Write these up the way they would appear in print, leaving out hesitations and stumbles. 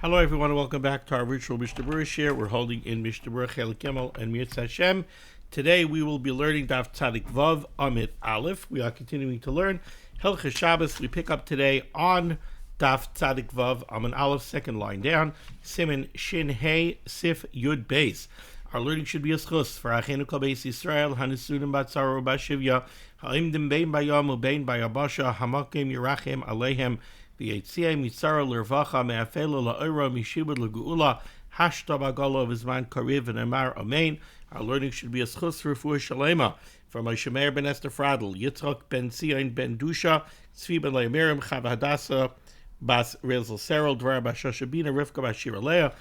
Hello everyone and welcome back to our virtual Mishnah Berurah share. We're holding in Mishnah Berurah Chelik Gimel and Mirza Hashem. Today we will be learning Daf Tzadik Vav Amid Aleph. We are continuing to learn Hilchos Shabbos. We pick up today on Daf Tzadik Vav Amid Aleph, second line down, Siman Shin Hey Sif Yud Beis. Our learning should be a schus for Achenu Kol Beis Yisrael Hanisudim Batzaro Bashivya Ha'imdim Bein Bayam Ubein Bayabasha Hamakim Yerachem Alehem V'Yetzia Mitzara L'Rvacha Me'afelu La'Oira Mishibud L'Geula Hashta Bagalo V'Zman Kariv and Amar Amen. Our learning should be a schus for Refuah Shalema from Moshe Meir ben Esther Fradl, Yitzchak ben Zion ben Dusha, Tzvi ben Le'amirim, Chava Hadassah Bas Rezel Serel, Dvar Bas Shoshabina, Rivka Bas Shira Leah.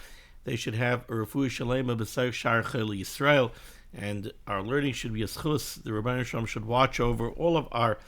They should have a Refuah Shalema B'Sayr Shar Chel Yisrael. And our learning should be a schus. The Rebbeinu Shalom should watch over all of our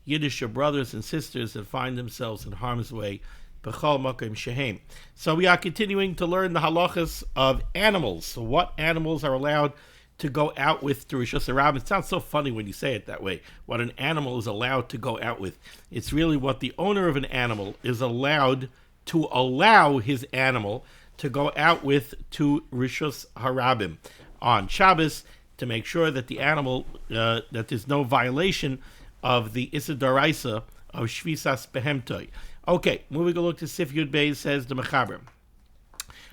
Yiddish brothers and sisters that find themselves in harm's way. B'chol makom shehem. So we are continuing to learn the halachas of animals. So what animals are allowed to go out with to Rishus HaRabim? It sounds so funny when you say it that way. What an animal is allowed to go out with. It's really what the owner of an animal is allowed to allow his animal to go out with to Rishus HaRabim on Shabbos to make sure that the animal, that there's no violation of the Issa D'Oraisa of Shvisas Behemtoi. Okay, moving a look to Sif Yud Beis, says the Mechaber.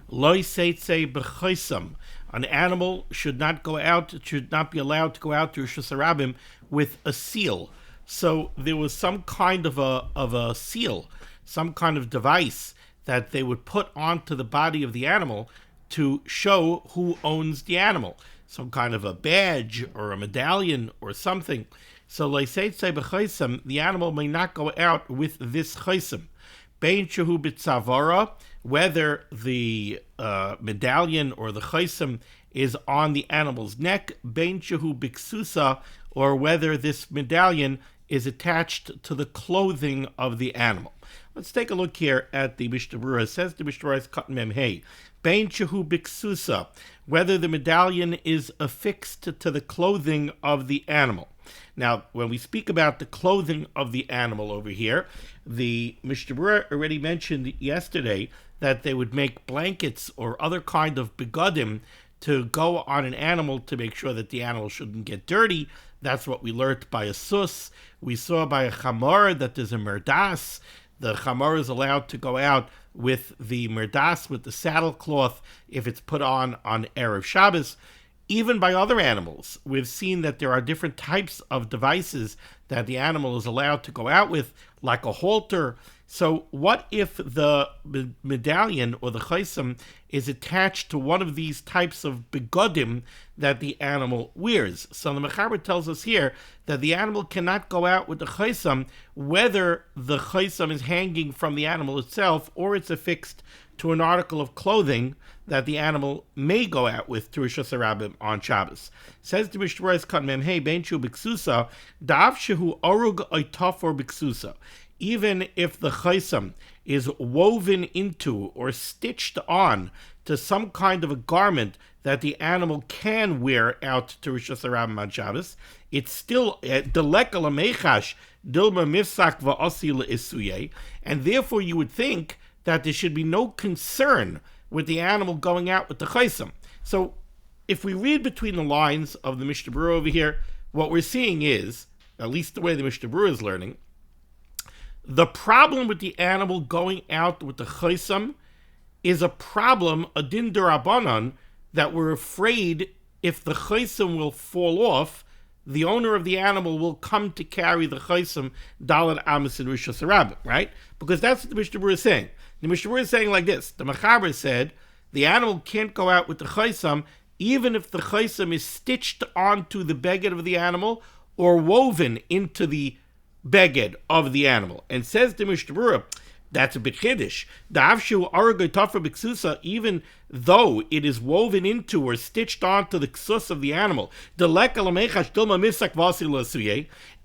Loi Seitze B'Choisam. An animal should not go out, should not be allowed to go out to Rishus HaRabim with a seal. So there was some kind of a seal, some kind of device that they would put onto the body of the animal to show who owns the animal. Some kind of a badge or a medallion or something. So the animal may not go out with this chaysim. Bein shehu b'tzavara, whether the medallion or the chaysim is on the animal's neck, bein shehu b'ksusa, or whether this medallion is attached to the clothing of the animal. Let's take a look here at the Mishnah Berurah. It says the Mishnah Berurah is cut mem hey. Bein shehu b'ksusa, whether the medallion is affixed to the clothing of the animal. Now, when we speak about the clothing of the animal over here, the Mishnah Berurah already mentioned yesterday that they would make blankets or other kind of begadim to go on an animal to make sure that the animal shouldn't get dirty. That's what we learned by a sus. We saw by a chamor that there's a merdas. The chamor is allowed to go out with the merdas, with the saddle cloth, if it's put on Erev Shabbos. Even by other animals, we've seen that there are different types of devices that the animal is allowed to go out with, like a halter. So what if the medallion or the chaysim is attached to one of these types of begodim that the animal wears? So the Mechaber tells us here that the animal cannot go out with the chaysim, whether the chaysim is hanging from the animal itself or it's affixed to an article of clothing that the animal may go out with to Rishus HaRabim on Shabbos. Says the Mishnah Berurah Kat Mem Hey Bein Shehu B'Ksusa Da'av Shehu Orug Oitafor B'Ksusa. Even if the chaysam is woven into or stitched on to some kind of a garment that the animal can wear out to Rishus HaRabim on Shabbos, it's still deleka l'meichash dilma mifsak va'asi le'isuye, and therefore you would think that there should be no concern with the animal going out with the chaysam. So if we read between the lines of the Mishnah Berurah over here, what we're seeing is, at least the way the Mishnah Berurah is learning, the problem with the animal going out with the chaysam is a problem, a din d'Rabbanan, that we're afraid if the chaysam will fall off, the owner of the animal will come to carry the chaysam dalad amis in Rishus HaRabim, right? Because that's what the Mishnah Berurah is saying. The Mishnah Berurah is saying like this: the Mechaber said the animal can't go out with the chaysam even if the chaysam is stitched onto the beged of the animal or woven into the beged of the animal. And says the Mishnah Berurah, that's a bit chiddush. Even though it is woven into or stitched onto the ksus of the animal,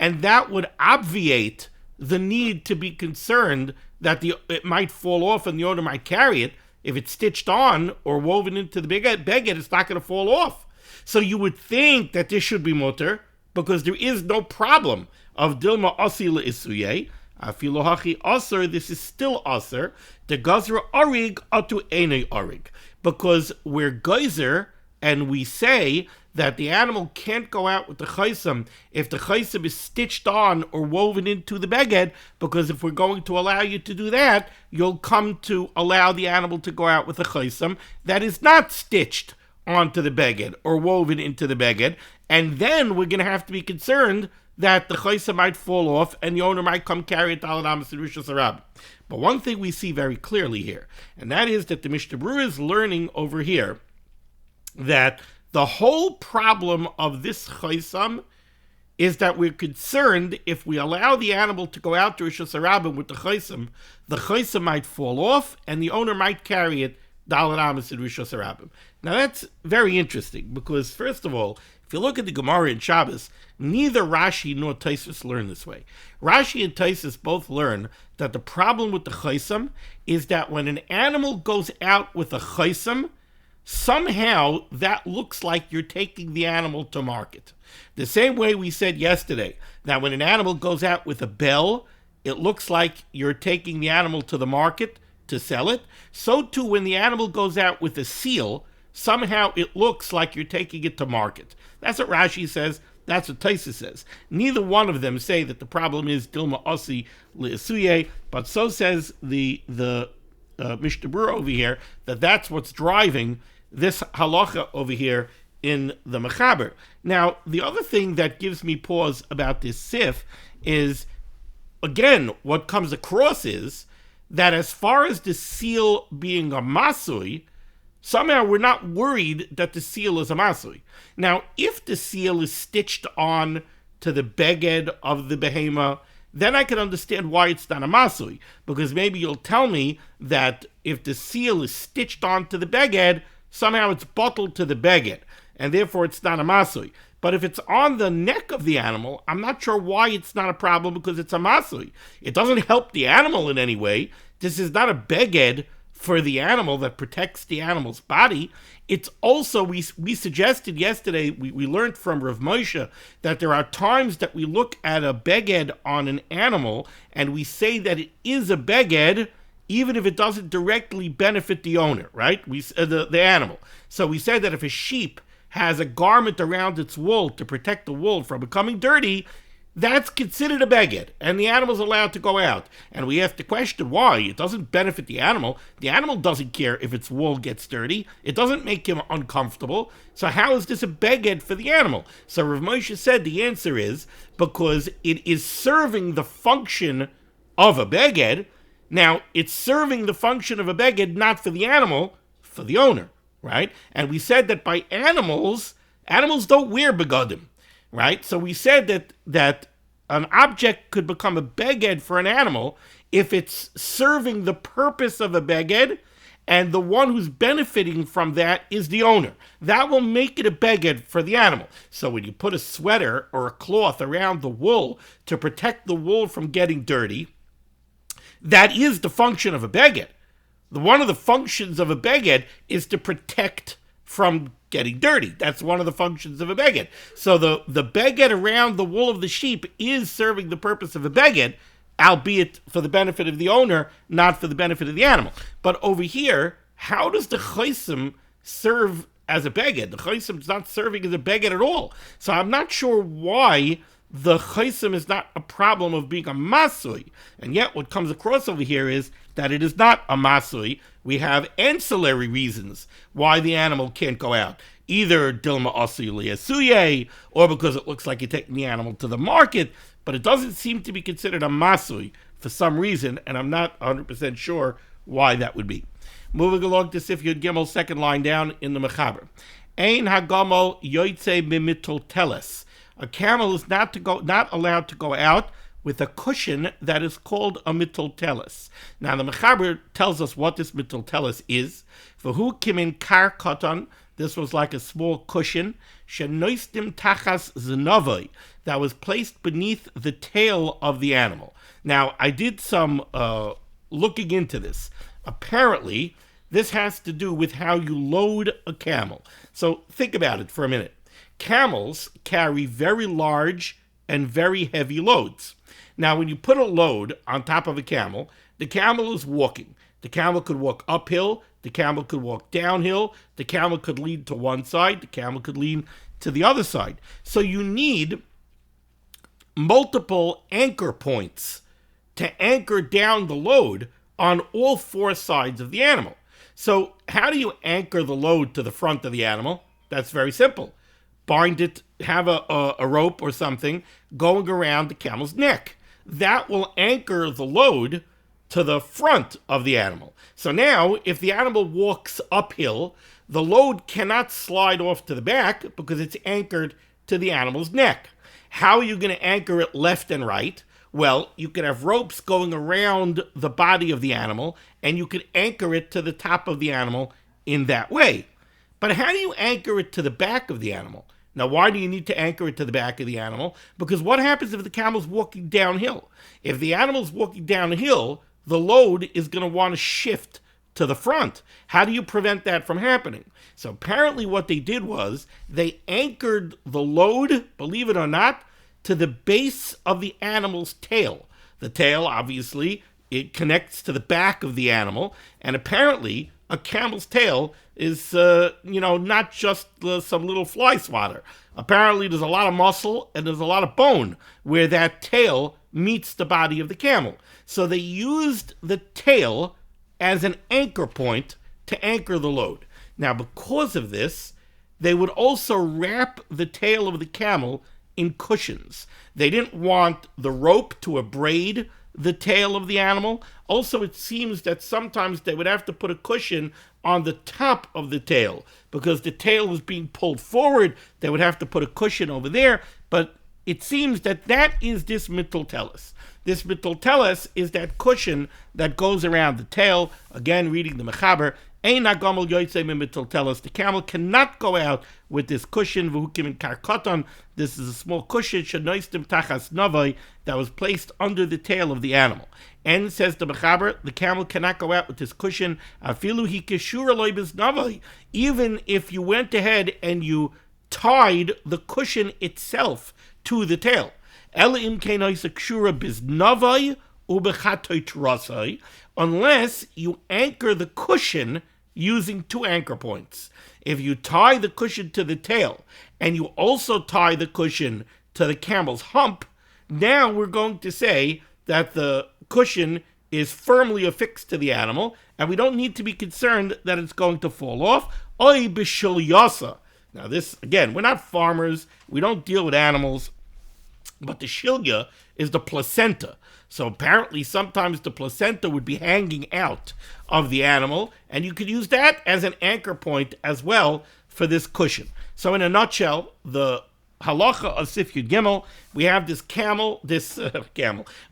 and that would obviate the need to be concerned that it might fall off and the owner might carry it. If it's stitched on or woven into the beged, it's not going to fall off. So you would think that this should be mutter because there is no problem of dilma asi le'isuye. Afilu hachi aser, this is still aser. The gazra arig atu ene arig, because we're geyser and we say that the animal can't go out with the chaysam if the chaysam is stitched on or woven into the beged, because if we're going to allow you to do that, you'll come to allow the animal to go out with a chaysam that is not stitched onto the beged or woven into the beged, and then we're going to have to be concerned that the chaysam might fall off and the owner might come carry it al adamas and rishus harabim. But one thing we see very clearly here, and that is that the Mishnah Berurah is learning over here that the whole problem of this chaysam is that we're concerned if we allow the animal to go out to rishus harabim with the chaysam might fall off and the owner might carry it dal adamas and rishus harabim. Now that's very interesting because, first of all, if you look at the Gemara in Shabbos, neither Rashi nor Tosfos learn this way. Rashi and Tosfos both learn that the problem with the chaysam is that when an animal goes out with a chaysam, somehow that looks like you're taking the animal to market. The same way we said yesterday that when an animal goes out with a bell, it looks like you're taking the animal to the market to sell it. So too, when the animal goes out with a seal, somehow it looks like you're taking it to market. That's what Rashi says. That's what Tosfos says. Neither one of them say that the problem is dilma osi le'asuye, but so says the Mishnah Berurah over here, that that's what's driving this halacha over here in the Mechaber. Now, the other thing that gives me pause about this sif is, again, what comes across is that as far as the seal being a masui, somehow we're not worried that the seal is a masui. Now, if the seal is stitched on to the beged of the behema, then I can understand why it's not a masui, because maybe you'll tell me that if the seal is stitched onto the beged, somehow it's bottled to the beged, and therefore it's not a masui. But if it's on the neck of the animal, I'm not sure why it's not a problem, because it's a masui. It doesn't help the animal in any way. This is not a beged for the animal that protects the animal's body. It's also, we suggested yesterday, we learned from Rav Moshe that there are times that we look at a beged on an animal and we say that it is a beged even if it doesn't directly benefit the owner, right? The animal. So we said that if a sheep has a garment around its wool to protect the wool from becoming dirty, that's considered a beged, and the animal's allowed to go out. And we asked the question, why? It doesn't benefit the animal. The animal doesn't care if its wool gets dirty. It doesn't make him uncomfortable. So how is this a beged for the animal? So Rav Moshe said the answer is because it is serving the function of a beged. Now, it's serving the function of a beged not for the animal, for the owner, right? And we said that by animals don't wear begadim. Right? So we said that an object could become a beged for an animal if it's serving the purpose of a beged, and the one who's benefiting from that is the owner. That will make it a beged for the animal. So when you put a sweater or a cloth around the wool to protect the wool from getting dirty, that is the function of a beged. One of the functions of a beged is to protect from getting dirty. That's one of the functions of a beged. So the beged around the wool of the sheep is serving the purpose of a beged, albeit for the benefit of the owner, not for the benefit of the animal. But over here, how does the chaysam serve as a beged? The chaysam is not serving as a beged at all. So I'm not sure why the chaysam is not a problem of being a masui. And yet what comes across over here is that it is not a masui. We have ancillary reasons why the animal can't go out. Either dilma osi liasuye, or because it looks like you're taking the animal to the market, but it doesn't seem to be considered a masui for some reason, and I'm not 100% sure why that would be. Moving along to Sif Yud Gimel, second line down in the Mechaber. Ein hagamol yoytze mimitol teles. A camel is not allowed to go out with a cushion that is called a mitoltelis. Now the Mechaber tells us what this mitoltelis is. For who kimin kar katan, this was like a small cushion, shenoistim tachas znavoi, that was placed beneath the tail of the animal. Now I did some looking into this. Apparently, this has to do with how you load a camel. So think about it for a minute. Camels carry very large and very heavy loads. Now, when you put a load on top of a camel, the camel is walking. The camel could walk uphill, the camel could walk downhill, the camel could lean to one side, the camel could lean to the other side. So you need multiple anchor points to anchor down the load on all four sides of the animal. So how do you anchor the load to the front of the animal? That's very simple. Bind it, have a rope or something going around the camel's neck. That will anchor the load to the front of the animal. So now, if the animal walks uphill, the load cannot slide off to the back because it's anchored to the animal's neck. How are you going to anchor it left and right? Well, you can have ropes going around the body of the animal, and you can anchor it to the top of the animal in that way. But how do you anchor it to the back of the animal? Now, why do you need to anchor it to the back of the animal? Because what happens if the camel's walking downhill? If the animal's walking downhill, the load is going to want to shift to the front. How do you prevent that from happening? So apparently what they did was they anchored the load, believe it or not, to the base of the animal's tail. The tail, obviously, it connects to the back of the animal, and apparently a camel's tail is, not just some little fly swatter. Apparently there's a lot of muscle and there's a lot of bone where that tail meets the body of the camel. So they used the tail as an anchor point to anchor the load. Now, because of this, they would also wrap the tail of the camel in cushions. They didn't want the rope to abrade the tail of the animal. Also, it seems that sometimes they would have to put a cushion on the top of the tail because the tail was being pulled forward. They would have to put a cushion over there, but it seems that is this mitteltelis. This mitteltelis is that cushion that goes around the tail. Again, reading the Mechaber, the camel cannot go out with this cushion. This is a small cushion that was placed under the tail of the animal. And says the Mechaber, the camel cannot go out with this cushion. Even if you went ahead and you tied the cushion itself to the tail. Unless you anchor the cushion using two anchor points. If you tie the cushion to the tail and you also tie the cushion to the camel's hump, now we're going to say that the cushion is firmly affixed to the animal and we don't need to be concerned that it's going to fall off. Oy b'shil yasa. Now this, again, we're not farmers, we don't deal with animals, but the shilya is the placenta. So apparently sometimes the placenta would be hanging out of the animal, and you could use that as an anchor point as well for this cushion. So in a nutshell, the halacha of Sif Yud Gimel, we have this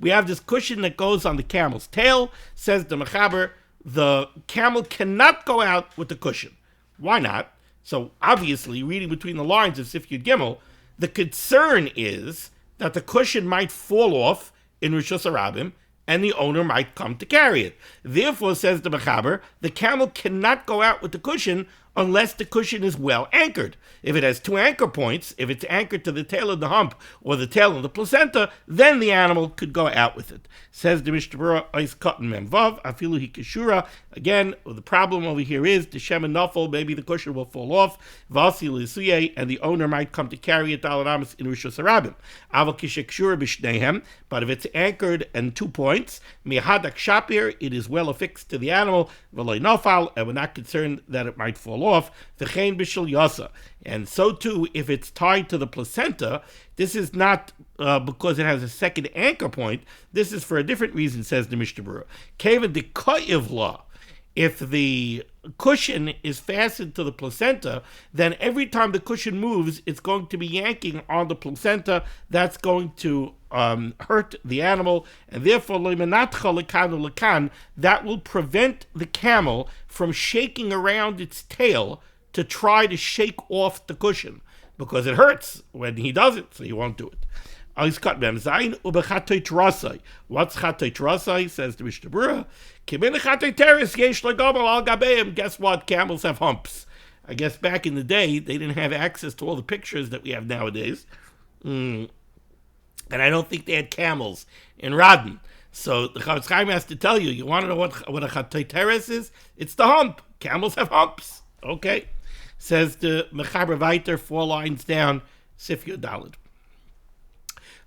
we have this cushion that goes on the camel's tail. Says the Mechaber, the camel cannot go out with the cushion. Why not? So obviously, reading between the lines of Sif Yud Gimel, the concern is that the cushion might fall off in Rishus HaRabim, and the owner might come to carry it. Therefore, says the Mechaber, the camel cannot go out with the cushion unless the cushion is well anchored. If it has two anchor points, if it's anchored to the tail of the hump or the tail of the placenta, then the animal could go out with it. Says the Mishnah Berurah, Ois Katan Mem Vav, Afilu Hi Keshura. Again, the problem over here is the Shem and Nafel, maybe the cushion will fall off, Vasi L'Isuye, and the owner might come to carry it Dalaramis in Rishus HaRabim. Aval Kishek Shura B'Shneihem, but if it's anchored and 2 points, Mihadak Shapir, it is well affixed to the animal, V'loi Nafal, and we're not concerned that it might fall off, V'chein B'Shil Yasa. And so too, if it's tied to the placenta, this is not because it has a second anchor point. This is for a different reason, says the Mishnah Berurah. Kevin de Koyevla. If the cushion is fastened to the placenta, then every time the cushion moves, it's going to be yanking on the placenta. That's going to hurt the animal, and therefore that will prevent the camel from shaking around its tail to try to shake off the cushion, because it hurts when he does it, so he won't do it. What's Chatei Trasai, says the Mishnah Berurah. Guess what? Camels have humps. I guess back in the day, they didn't have access to all the pictures that we have nowadays. And I don't think they had camels in Radin. So the Chavetz Chaim has to tell you, you want to know what a HaTorah is? It's the hump. Camels have humps. Okay. Says the Mechaber Weiter, 4 lines down, Sif Yodalid.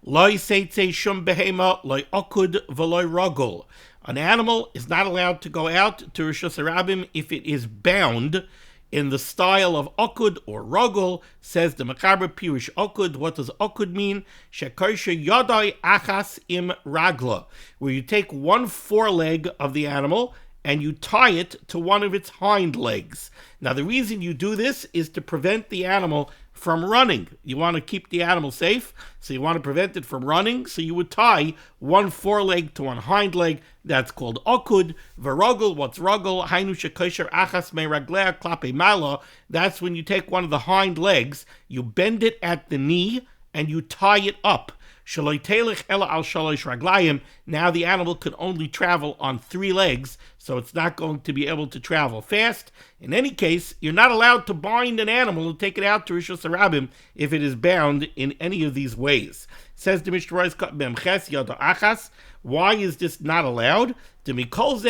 Loi seitze shum behema, loi okud v'loi rogol. An animal is not allowed to go out to Rishus Harabim if it is bound in the style of okud or rogol. Says the Mechaber Pirush okud. What does okud mean? Shekorshe yodai achas im ragla, where you take one foreleg of the animal and you tie it to one of its hind legs. Now, the reason you do this is to prevent the animal from running. You want to keep the animal safe, so you want to prevent it from running, so you would tie one foreleg to one hind leg. That's called okud. Verogel, what's rogel? Hainu shekosher achas me raglea klape mala. That's when you take one of the hind legs, you bend it at the knee, and you tie it up. Now the animal could only travel on 3 legs, so it's not going to be able to travel fast. In any case, you're not allowed to bind an animal and take it out to Rishus Harabim if it is bound in any of these ways. Says the Mishnah Berurah, why is this not allowed? Because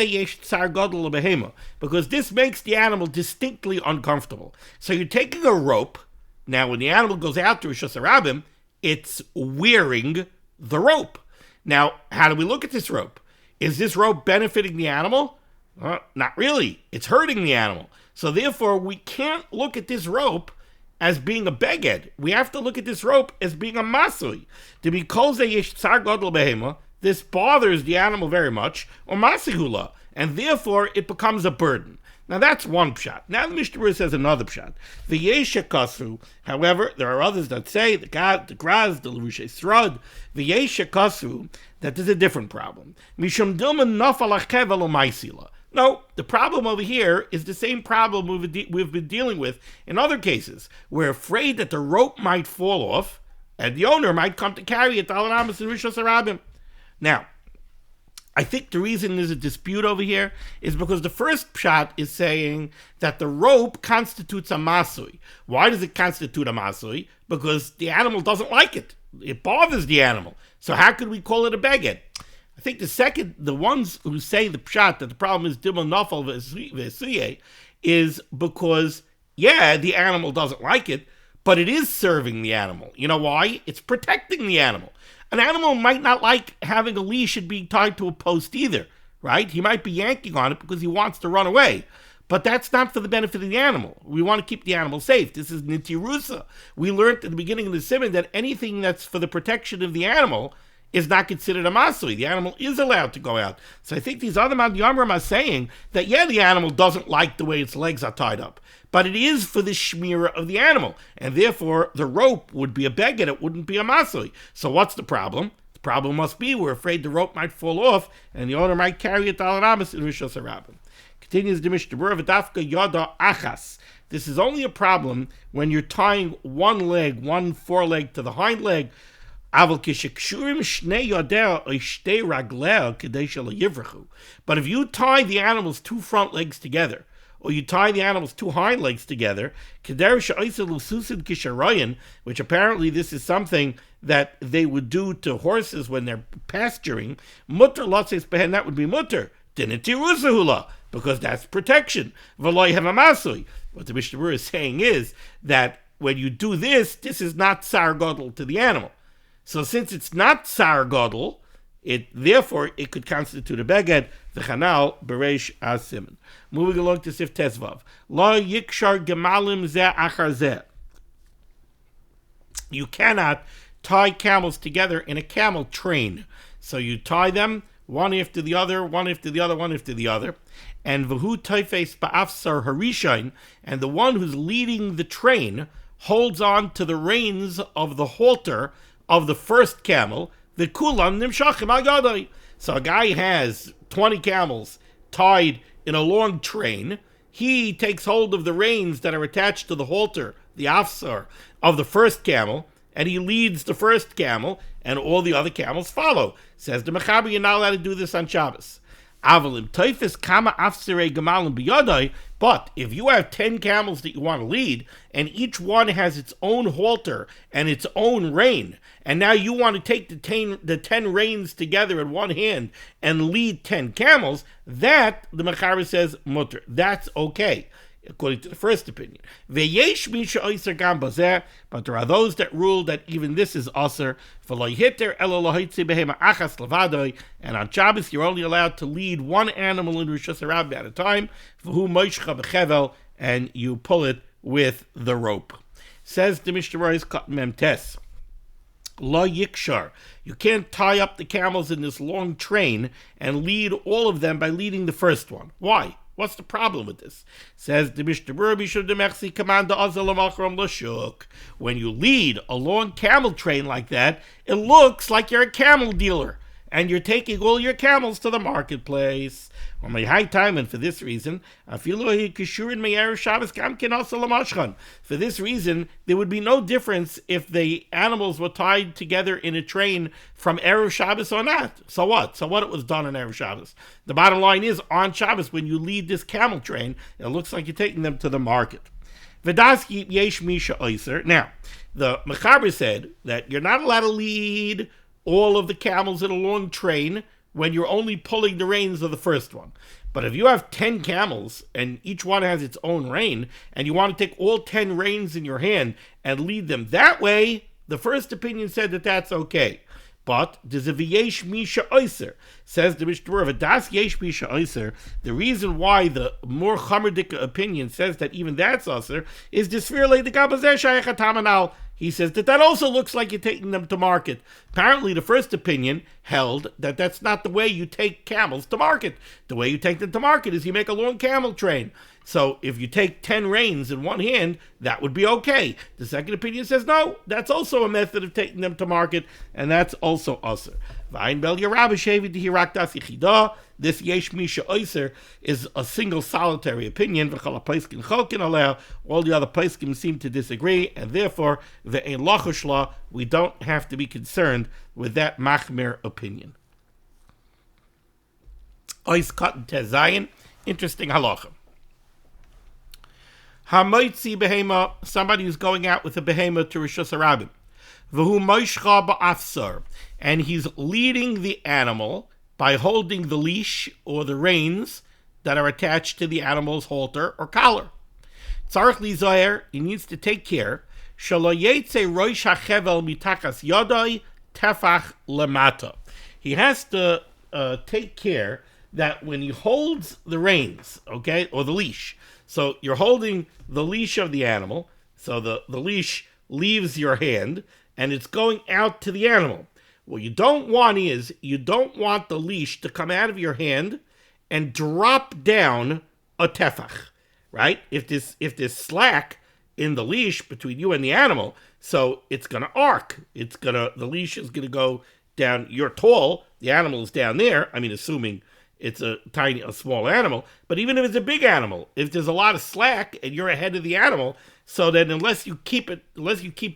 this makes the animal distinctly uncomfortable. So you're taking a rope. Now, when the animal goes out to Rishus Harabim, it's wearing the rope. Now, how do we look at this rope? Is this rope benefiting the animal? Not really. It's hurting the animal. So therefore, we can't look at this rope as being a beged. We have to look at this rope as being a masui. To be kol ze yesh tsar gadol behema, this bothers the animal very much, or masihula, and therefore it becomes a burden. Now that's one pshat. Now the Mishnah Berurah says another pshat. The Yesha Kasru, however, there are others that say, the Gad, the Graz, the Lerushe Srod, the Yesha Kasru, that is a different problem. Mishum Dilman Nafal Achevel Maisila. No, the problem over here is the same problem we've been dealing with in other cases. We're afraid that the rope might fall off, and the owner might come to carry it to Alanamas and Rishos Harabim. Now, I think the reason there's a dispute over here is because the first pshat is saying that the rope constitutes a masui. Why does it constitute a masui? Because the animal doesn't like it. It bothers the animal. So how could we call it a beged? I think the ones who say the pshat that the problem is dimel nafal v'esuye is because, yeah, the animal doesn't like it, but it is serving the animal. You know why? It's protecting the animal. An animal might not like having a leash and being tied to a post either, right? He might be yanking on it because he wants to run away. But that's not for the benefit of the animal. We want to keep the animal safe. This is nitirusa. We learned at the beginning of the Siman that anything that's for the protection of the animal is not considered a masui. The animal is allowed to go out. So I think these other Yamram are saying that, yeah, the animal doesn't like the way its legs are tied up, but it is for the shmira of the animal, and therefore the rope would be a beged, it wouldn't be a masui. So what's the problem? The problem must be we're afraid the rope might fall off, and the owner might carry it to Alanamas in Rishos Harabim. Continues the Mishnah Berurah, v'dafka yada achas. This is only a problem when you're tying one foreleg to the hind leg. But if you tie the animal's 2 front legs together, or you tie the animal's 2 hind legs together, which apparently this is something that they would do to horses when they're pasturing, that would be mutter, because that's protection. What the Mishnah Berurah is saying is that when you do this, this is not sar gadol to the animal. So since it's not sar gadol, therefore it could constitute a beged. V'chanal bereish as Siman. Moving along to Sif Tezvav. La yikshar gemalim zeh achar zeh. You cannot tie camels together in a camel train. So you tie them one after the other, one after the other, one after the other. And v'hu toifes ba'afsar harishain, and the one who's leading the train holds on to the reins of the halter of the first camel, the kulam nimshachim agadai. So a guy has 20 camels tied in a long train. He takes hold of the reins that are attached to the halter, the afsar, of the first camel, and he leads the first camel, and all the other camels follow. Says the Mechaber, you're not allowed to do this on Shabbos. Avalim Taifis Kama Afsire Gemalim Biyadai. But if you have 10 camels that you want to lead, and each one has its own halter and its own rein, and now you want to take the 10 reins together in one hand and lead 10 camels, that, the Mechaber says, mutter. That's okay, according to the first opinion. Veyesh misha oiser gam bazeh, but there are those that rule that even this is aser. V'lo hiter elo lohitzi behema achas levadoi, and on Shabbos you're only allowed to lead one animal in Rishus Harabim at a time. V'hu moishcha b'chevel, and you pull it with the rope. Says the Mishnah Berurah Kat Mem Tes. Lo yikshar. You can't tie up the camels in this long train and lead all of them by leading the first one. Why? What's the problem with this? Says the Mishnah Berurah, when you lead a long camel train like that, it looks like you're a camel dealer and you're taking all your camels to the marketplace. On my high time, and for this reason, for this reason, there would be no difference if the animals were tied together in a train from Erev Shabbos or not. So what? So what it was done on Erev Shabbos? The bottom line is, on Shabbos, when you lead this camel train, it looks like you're taking them to the market. Now, the Mechaber said that you're not allowed to lead all of the camels in a long train when you're only pulling the reins of the first one. But if you have 10 camels and each one has its own rein, and you want to take all 10 reins in your hand and lead them that way, the first opinion said that that's okay. But there's a v'yesh misha oiser, says the Mishnah Berurah, das yesh misha oiser. The reason why the more chamerdika opinion says that even that's oiser is disfirle the gabazeh shayach hatamanal. He says that also looks like you're taking them to market. Apparently, the first opinion held that that's not the way you take camels to market. The way you take them to market is you make a long camel train. So if you take 10 reins in one hand, that would be okay. The second opinion says, no, that's also a method of taking them to market, and that's also usher. This yesh misha oiser is a single solitary opinion. All the other poskim seem to disagree, and therefore, we don't have to be concerned with that machmir opinion. Ois cotton tezayin, interesting halacha. Hamoitzi behema, somebody who's going out with a behema to Rishus Harabim. V'hu moishcha ba'afsar, and he's leading the animal by holding the leash or the reins that are attached to the animal's halter or collar. Tzarich lizoyer, he needs to take care. Shelo yetze roish hachevel mitachas yodai tefach lemata. He has to take care that when he holds the reins, okay, or the leash. So you're holding the leash of the animal, so the leash leaves your hand, and it's going out to the animal. What you don't want is, you don't want the leash to come out of your hand and drop down a tefach, right? If there's slack in the leash between you and the animal, so it's going to arc. The leash is going to go down. You're tall, the animal is down there. I mean, assuming it's a small animal, but even if it's a big animal, if there's a lot of slack and you're ahead of the animal, so that unless you keep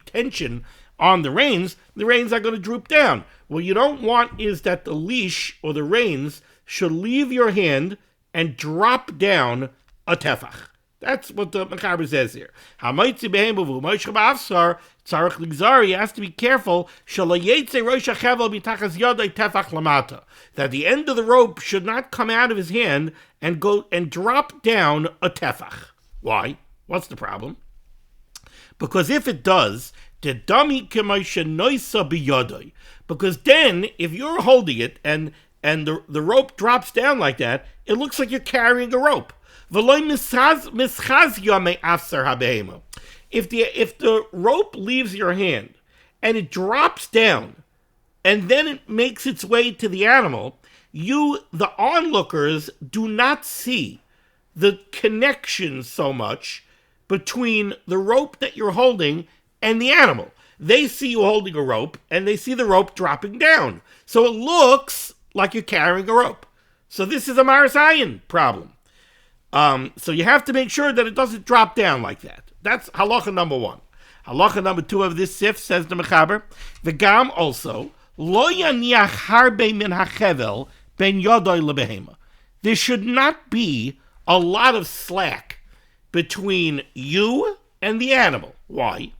tension on the reins are going to droop down. What you don't want is that the leash or the reins should leave your hand and drop down a tefach. That's what the Mechaber says here. He has to be careful that the end of the rope should not come out of his hand and go and drop down a tefach. Why? What's the problem? Because if it does, because then if you're holding it and the rope drops down like that, it looks like you're carrying a rope. If the rope leaves your hand and it drops down and then it makes its way to the animal, the onlookers, do not see the connection so much between the rope that you're holding and the animal. They see you holding a rope and they see the rope dropping down. So it looks like you're carrying a rope. So this is a Marasayan problem. So you have to make sure that it doesn't drop down like that. That's halacha number 1. Halacha number 2 of this sif, says the Mechaber, the gam also, lo yaniach harbe min hachevel ben yodoi lebehema. there should not be a lot of slack between you and the animal. Why?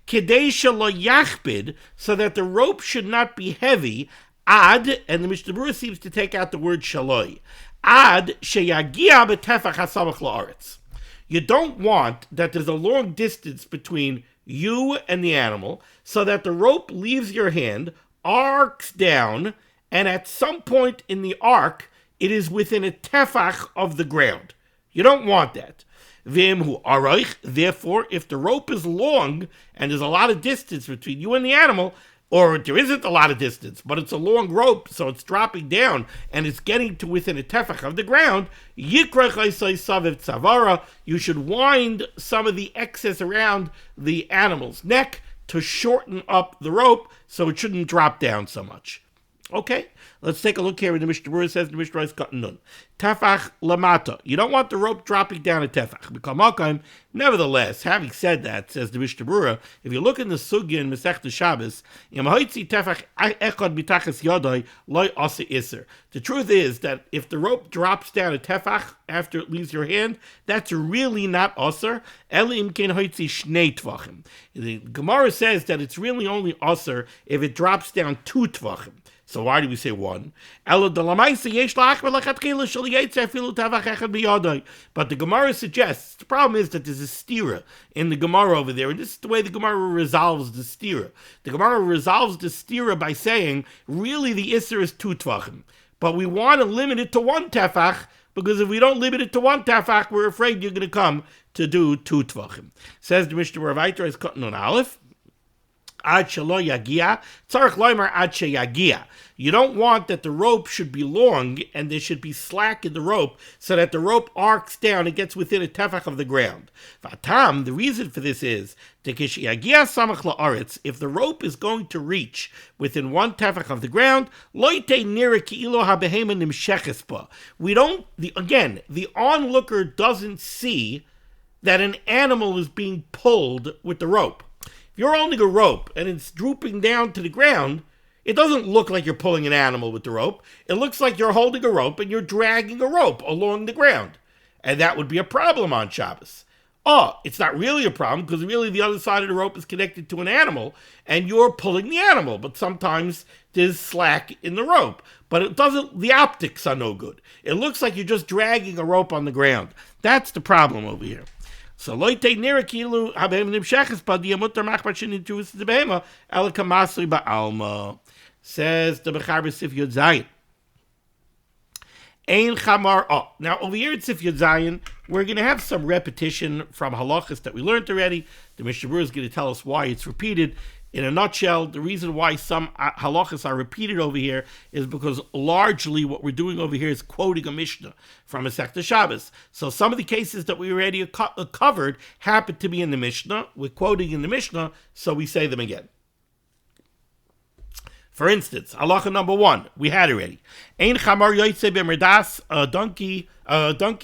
Kedei shelo yachbid, so that the rope should not be heavy, ad, and the Mishnah Berurah seems to take out the word shaloi, ad sheyagia b'tefach hasamach la'aretz. You don't want that there's a long distance between you and the animal, so that the rope leaves your hand, arcs down, and at some point in the arc, it is within a tefach of the ground. You don't want that. Therefore, if the rope is long and there's a lot of distance between you and the animal, or there isn't a lot of distance, but it's a long rope, so it's dropping down and it's getting to within a tefach of the ground, you should wind some of the excess around the animal's neck to shorten up the rope so it shouldn't drop down so much. Okay, let's take a look here. The Mishnah Berurah says the Mishnah is cutting nun. Tefach lamata. You don't want the rope dropping down a tefach. Nevertheless, having said that, says the Mishnah Berurah, if you look in the sugya in Masechta Shabbos, the truth is that if the rope drops down a tefach after it leaves your hand, that's really not aser. The Gemara says that it's really only aser if it drops down 2 tvachim. So why do we say 1? But the Gemara suggests, the problem is that there's a stira in the Gemara over there, and this is the way the Gemara resolves the stira. The Gemara resolves the stira by saying, really the Isser is 2 tvachim, but we want to limit it to 1 tefach, because if we don't limit it to 1 tefach, we're afraid you're going to come to do 2 tvachim. Says the Mishnah Berurah, is cutting on Aleph. Ad shelo yagia, tzarich loimer ad sheyagia. You don't want that the rope should be long and there should be slack in the rope so that the rope arcs down and gets within a tefach of the ground. Vatam, the reason for this is if the rope is going to reach within 1 tefach of the ground, the onlooker doesn't see that an animal is being pulled with the rope. If you're holding a rope and it's drooping down to the ground, it doesn't look like you're pulling an animal with the rope. It looks like you're holding a rope and you're dragging a rope along the ground. And that would be a problem on Shabbos. It's not really a problem because really the other side of the rope is connected to an animal and you're pulling the animal. But sometimes there's slack in the rope. But the optics are no good. It looks like you're just dragging a rope on the ground. That's the problem over here. So loite nira kilu habem nimshachas padia mutar machbachin into the behema elakamasli ba'alma. Says the Bechaber Sif Yud Zayin. Ein chamar. Now over here at Sif Yud Zayin, we're going to have some repetition from halachas that we learned already. The Mishnah Berurah is going to tell us why it's repeated. In a nutshell, the reason why some halachas are repeated over here is because largely what we're doing over here is quoting a Mishnah from Masechta Shabbos. So some of the cases that we already covered happen to be in the Mishnah. We're quoting in the Mishnah, so we say them again. For instance, halacha number 1, we had already. Ein chamar yoytze b'merdas, a donkey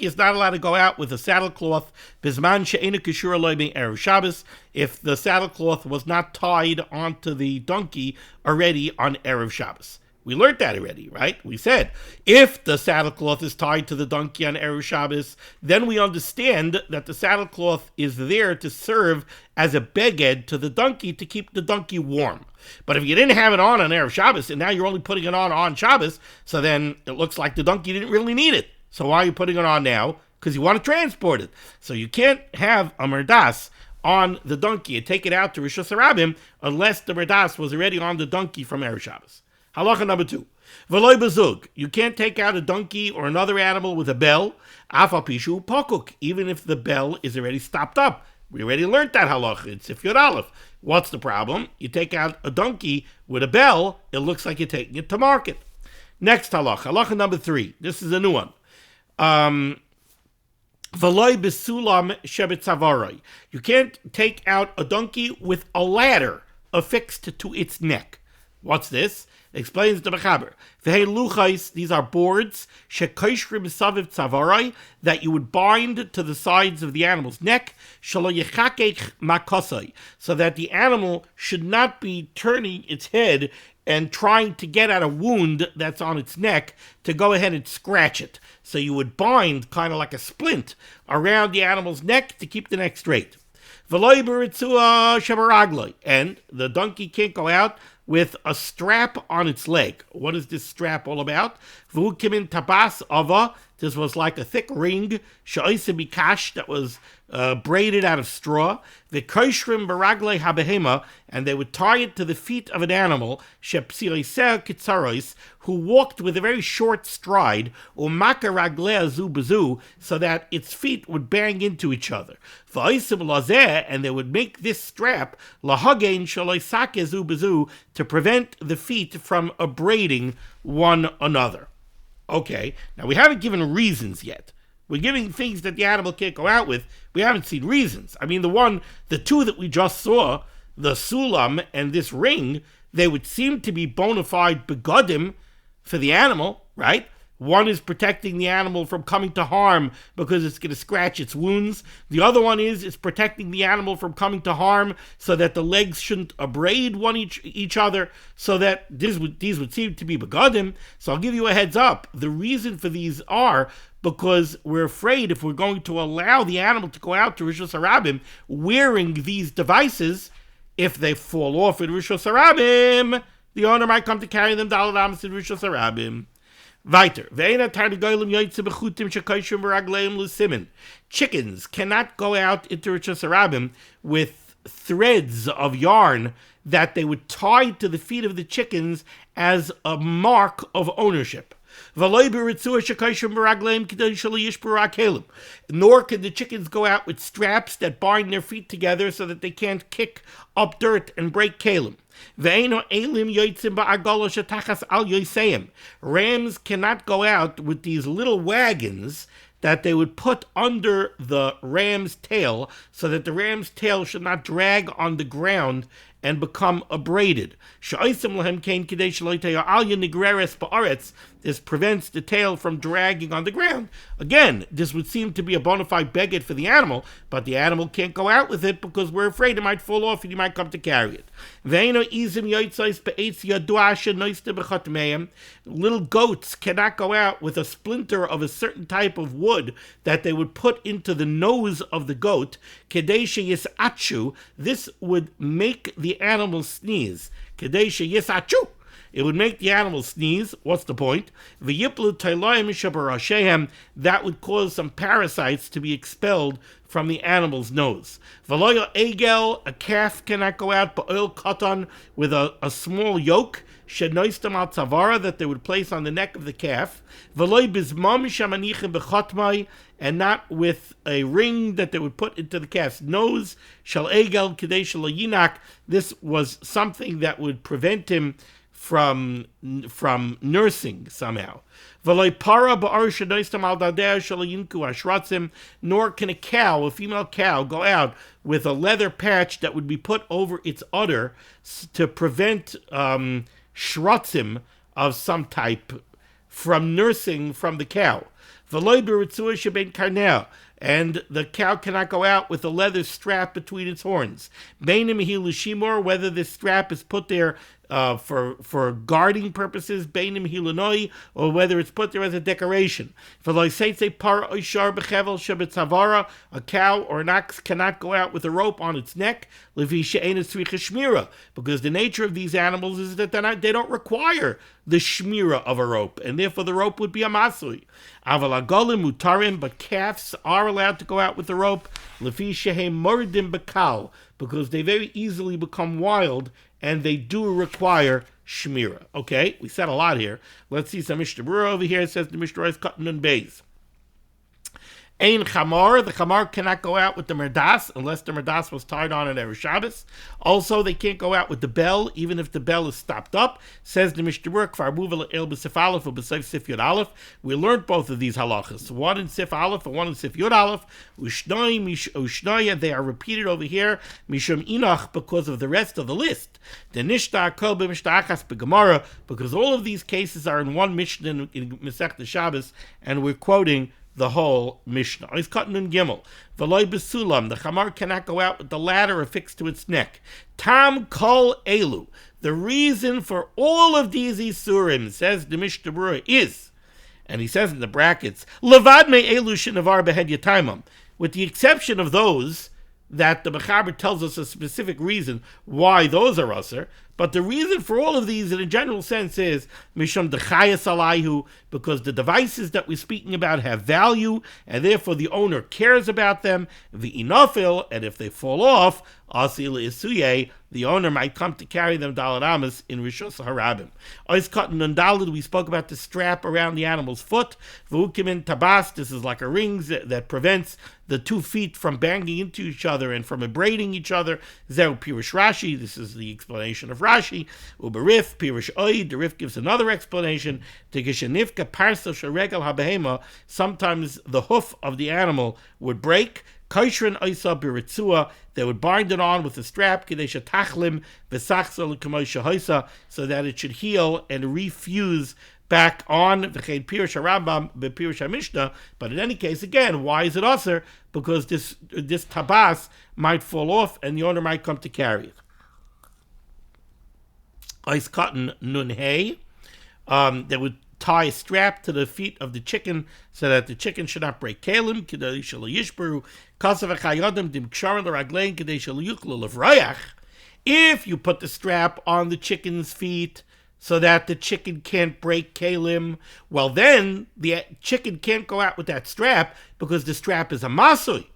is not allowed to go out with a saddlecloth bisman she'ena kishur aloi bein erev Shabbos, if the saddlecloth was not tied onto the donkey already on erev Shabbos. We learned that already, right? We said, if the saddlecloth is tied to the donkey on erev Shabbos, then we understand that the saddlecloth is there to serve as a beged to the donkey to keep the donkey warm. But if you didn't have it on erev Shabbos, and now you're only putting it on Shabbos, so then it looks like the donkey didn't really need it. So why are you putting it on now? Because you want to transport it. So you can't have a merdas on the donkey and take it out to Rishus Harabim unless the merdas was already on the donkey from erev Shabbos. Halacha number 2. V'loi bezug. You can't take out a donkey or another animal with a bell. Afal pishu pokuk. Even if the bell is already stopped up. We already learned that halacha. It's Sif Yud Aleph. What's the problem? You take out a donkey with a bell, it looks like you're taking it to market. Next halacha. Halacha number 3. This is a new one. V'loi besulam shebetzavaroi. You can't take out a donkey with a ladder affixed to its neck. What's this? Explains the Bechaber. V'hei luchais, these are boards, shekoishrim saviv tzavarai, that you would bind to the sides of the animal's neck, shelo yechakech makosai, so that the animal should not be turning its head and trying to get at a wound that's on its neck to go ahead and scratch it. So you would bind kind of like a splint around the animal's neck to keep the neck straight. And the donkey can't go out with a strap on its leg. What is this strap all about? This was like a thick ring that was braided out of straw. And they would tie it to the feet of an animal who walked with a very short stride, so that its feet would bang into each other. And they would make this strap to prevent the feet from abrading one another. Okay, now we haven't given reasons yet. We're giving things that the animal can't go out with. We haven't seen reasons. I mean, the two that we just saw, the sulam and this ring, they would seem to be bona fide begodim for the animal, right? One is protecting the animal from coming to harm because it's going to scratch its wounds. The other one is it's protecting the animal from coming to harm so that the legs shouldn't abrade each other, so that these would seem to be begodim. So I'll give you a heads up. The reason for these are because we're afraid if we're going to allow the animal to go out to Rishus Harabim wearing these devices, if they fall off in Rishus Harabim, the owner might come to carry them Daled Amos in Rishus Harabim. Weiter. Chickens cannot go out into Rishus Harabim with threads of yarn that they would tie to the feet of the chickens as a mark of ownership. Nor can the chickens go out with straps that bind their feet together so that they can't kick up dirt and break kalim. Rams cannot go out with these little wagons that they would put under the ram's tail so that the ram's tail should not drag on the ground and become abraded. This prevents the tail from dragging on the ground. Again, this would seem to be a bona fide beged for the animal, but the animal can't go out with it because we're afraid it might fall off and you might come to carry it. Little goats cannot go out with a splinter of a certain type of wood that they would put into the nose of the goat. This would make the animal sneeze. It would make the animal sneeze. What's the point? That would cause some parasites to be expelled from the animal's nose. A calf cannot go out with a small yoke that they would place on the neck of the calf, and not with a ring that they would put into the calf's nose. This was something that would prevent him from nursing somehow. Nor can a cow, a female cow, go out with a leather patch that would be put over its udder to prevent shrotzim of some type from nursing from the cow. And the cow cannot go out with a leather strap between its horns. Whether this strap is put there for guarding purposes, or whether it's put there as a decoration. A cow or an ox cannot go out with a rope on its neck, because the nature of these animals is that they don't require the shmira of a rope, and therefore the rope would be a masui. But calves are allowed to go out with the rope, because they very easily become wild and they do require shmira. Okay, we said a lot here. Let's see some Mishnah Berurah over here. It says the Mishnah Berurah is cutting on bays. Ein chamar, the chamar cannot go out with the merdas unless the merdas was tied on at Erev Shabbos. Also, they can't go out with the bell, even if the bell is stopped up. Says the Mishnah Berurah, Kfar Muvel El B'Sif Aleph or B'Sif Sif Yud Aleph. We learned both of these halachas, one in Sif Aleph and one in Sif Yud Aleph. Ushnaya, they are repeated over here, Mishum Inach, because of the rest of the list. The Nishta Kol B'Mishnah Achas B'Gemara, because all of these cases are in one Mishnah in Masechta Shabbos, and we're quoting the whole Mishnah. He's cutting in Gimel. V'loy b'sulam, the chamar cannot go out with the ladder affixed to its neck. Tam kol elu, The reason for all of these isurim, says the Mishnah Berurah, is, and he says in the brackets, levad me elu shenavar behed yataimam, with the exception of those that the Mechaber tells us a specific reason why those are usher, but the reason for all of these in a general sense is mishum dechayas alayhu, because the devices that we're speaking about have value, and therefore the owner cares about them, v'inafil, and if they fall off, asil isuye, the owner might come to carry them dalad amas in rishus harabim. Ois cotton and dalad, we spoke about the strap around the animal's foot. V'ukimin tabas, this is like a ring that prevents the 2 feet from banging into each other and from abrading each other. Zeu pirush Rashi, this is the explanation of Rashi. Uberif pirush oid, the Rif gives another explanation. Tegishenivka parsa sharegal habehema, sometimes the hoof of the animal would break. Kaishrin oisa biritzua, they would bind it on with a strap, kadesha tachlim v'sachsa l'kamoisha hoisa, so that it should heal and refuse back on v'chein pirush harambam v'pirush hamishna. But in any case, again, why is it usher? Because this tabas might fall off and the owner might come to carry it. Ice cotton nun hay, they would tie a strap to the feet of the chicken so that the chicken should not break kalim. If you put the strap on the chicken's feet so that the chicken can't break kalim, well then the chicken can't go out with that strap because the strap is a masui.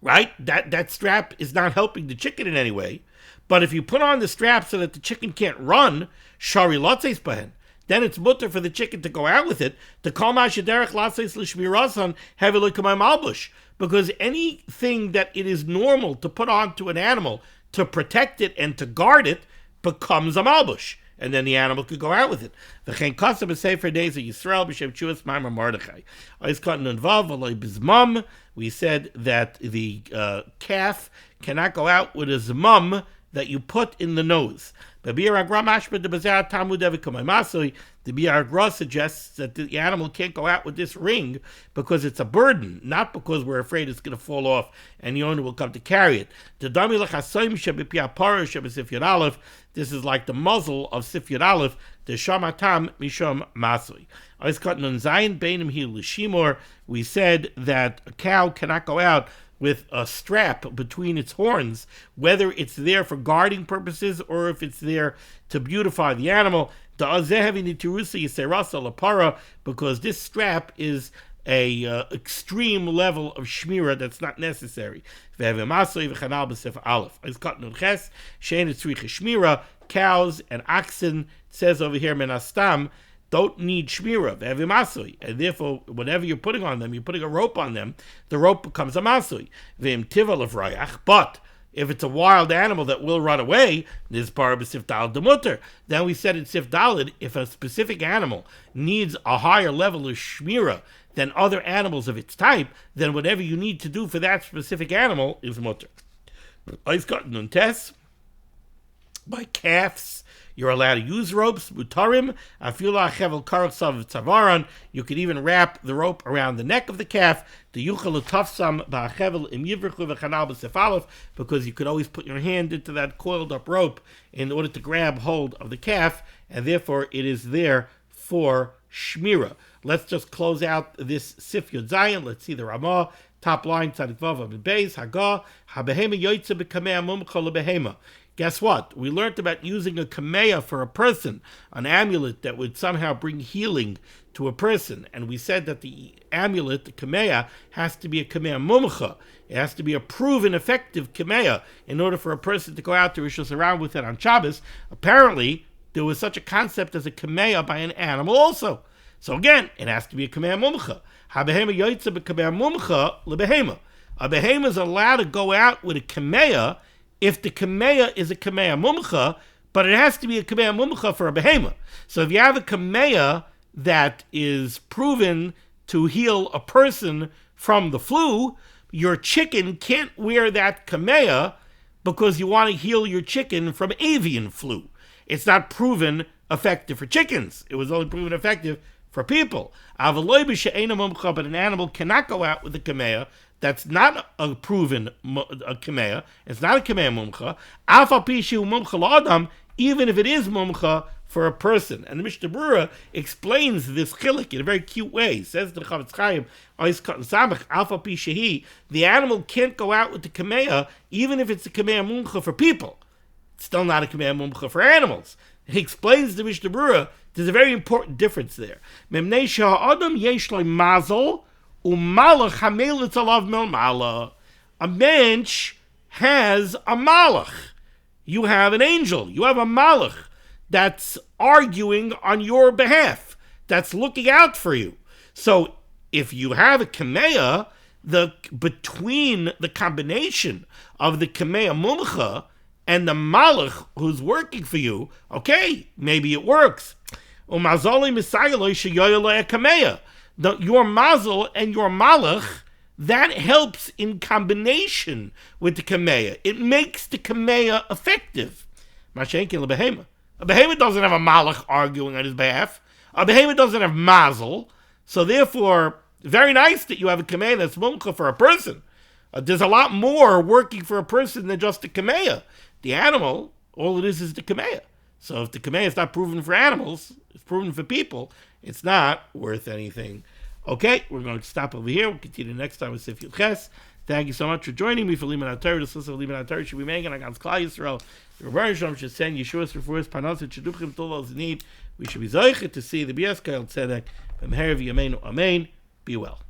Right? That strap is not helping the chicken in any way. But if you put on the strap so that the chicken can't run, shari lotzeis bahen, then it's mutter for the chicken to go out with it, to call mashederech latzeis l'shmirasan hevelokamay malbush, because anything that it is normal to put onto an animal to protect it and to guard it becomes a malbush, and then the animal could go out with it. V'chein kasam b'sefer days of Yisrael b'shem Chuas Maimar Mordechai. Ois cotton and vav aloi bizmum. We said that the calf cannot go out with a zmum that you put in the nose. The Biur HaGra suggests that the animal can't go out with this ring because it's a burden, not because we're afraid it's going to fall off and the owner will come to carry it. This is like the muzzle of Sif Yud Aleph, the Shamatam Mishom Masui. We said that a cow cannot go out with a strap between its horns, whether it's there for guarding purposes or if it's there to beautify the animal. Because this strap is a extreme level of shmira that's not necessary. Cows and oxen, it says over here, menastam, don't need shmira, ve'evimasui, and therefore, whatever you're putting on them, you're putting a rope on them, the rope becomes a masui. Ve'im tival of rayach, but if it's a wild animal that will run away, this part of Sif Daled demutter. Then we said in Sif Daled, if a specific animal needs a higher level of shmira than other animals of its type, then whatever you need to do for that specific animal is mutter. I've got nuntes. By calves, you're allowed to use ropes, mutarim, afila chevel karotsav tzavaran. You could even wrap the rope around the neck of the calf, the yuchal tafsam ba'chevel im yivrichu v'chanal b'sefalef, because you could always put your hand into that coiled up rope in order to grab hold of the calf, and therefore it is there for shmira. Let's just close out this Sif Yud Zayin. Let's see the Ramah. Top line, Tzadik Vav Amid Beis, Hagah, HaBehema Yoytze B'Kamei Mumcha LeBehema. Guess what? We learned about using a kameya for a person, an amulet that would somehow bring healing to a person. And we said that the amulet, the kameya, has to be a kameya mumcha. It has to be a proven effective kameya in order for a person to go out to Rishos around with it on Shabbos. Apparently, there was such a concept as a kameya by an animal also. So again, it has to be a kameya mumcha. HaBehema yoytze b'kameya mumcha lebehema. A behema is allowed to go out with a kameya if the kameya is a kameya mumcha, but it has to be a kameya mumcha for a behema. So if you have a kameya that is proven to heal a person from the flu, your chicken can't wear that kameya because you want to heal your chicken from avian flu. It's not proven effective for chickens. It was only proven effective for people. But an animal cannot go out with a kameah that's not a proven kameah. It's not a kameah mumcha. Even if it is mumcha for a person. And the Mishnah Berurah explains this chilik in a very cute way. He says to the Chavetz Chaim, the animal can't go out with the kameah even if it's a kameah mumcha for people. It's still not a kameah mumcha for animals. He explains to Mishnah Berurah there's a very important difference there. A mensch has a malach. You have an angel. You have a malach that's arguing on your behalf, that's looking out for you. So if you have a kameah, between the combination of the kameah mumcha and the malach who's working for you, okay, maybe it works. Your mazel and your malach, that helps in combination with the kameah. It makes the kameah effective. A behemoth doesn't have a malach arguing on his behalf. A behemoth doesn't have mazel. So therefore, very nice that you have a kameah that's mumcha for a person. There's a lot more working for a person than just the kameah. The animal, all it is the kameah. So if the kameah is not proven for animals, it's proven for people, it's not worth anything. Okay, we're going to stop over here. We'll continue next time with Sif Yud Ches. Thank you so much for joining me for limud HaTorah. This list of limud HaTorah should be making against Klal Yisrael. The Rebbeinu Shalom should send Yeshua's refuahs panos and sheduchim to those in need. We should be zoichet to see the B'yas Kol Tzedek. B'meherav Yameinu Amen. Be well.